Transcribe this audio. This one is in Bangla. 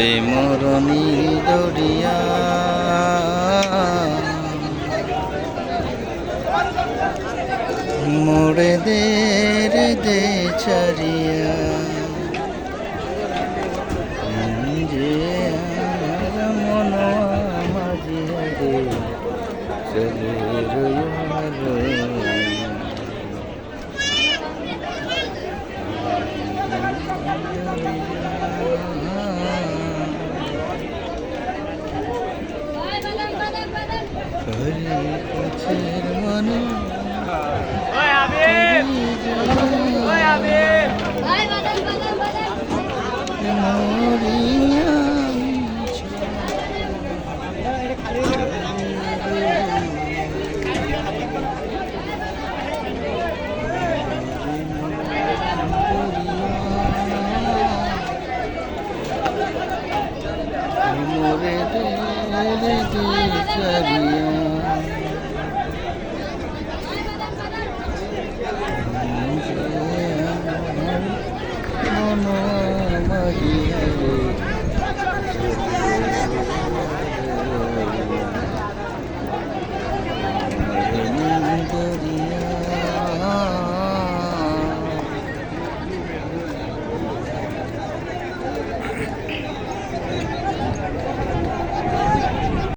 বেমরণি দরিয়া মোড়ে দে রে দে ছাড়িয়া যে আমার মন মাঝিয়া রে চলে রইয়া মোরে দে রে দে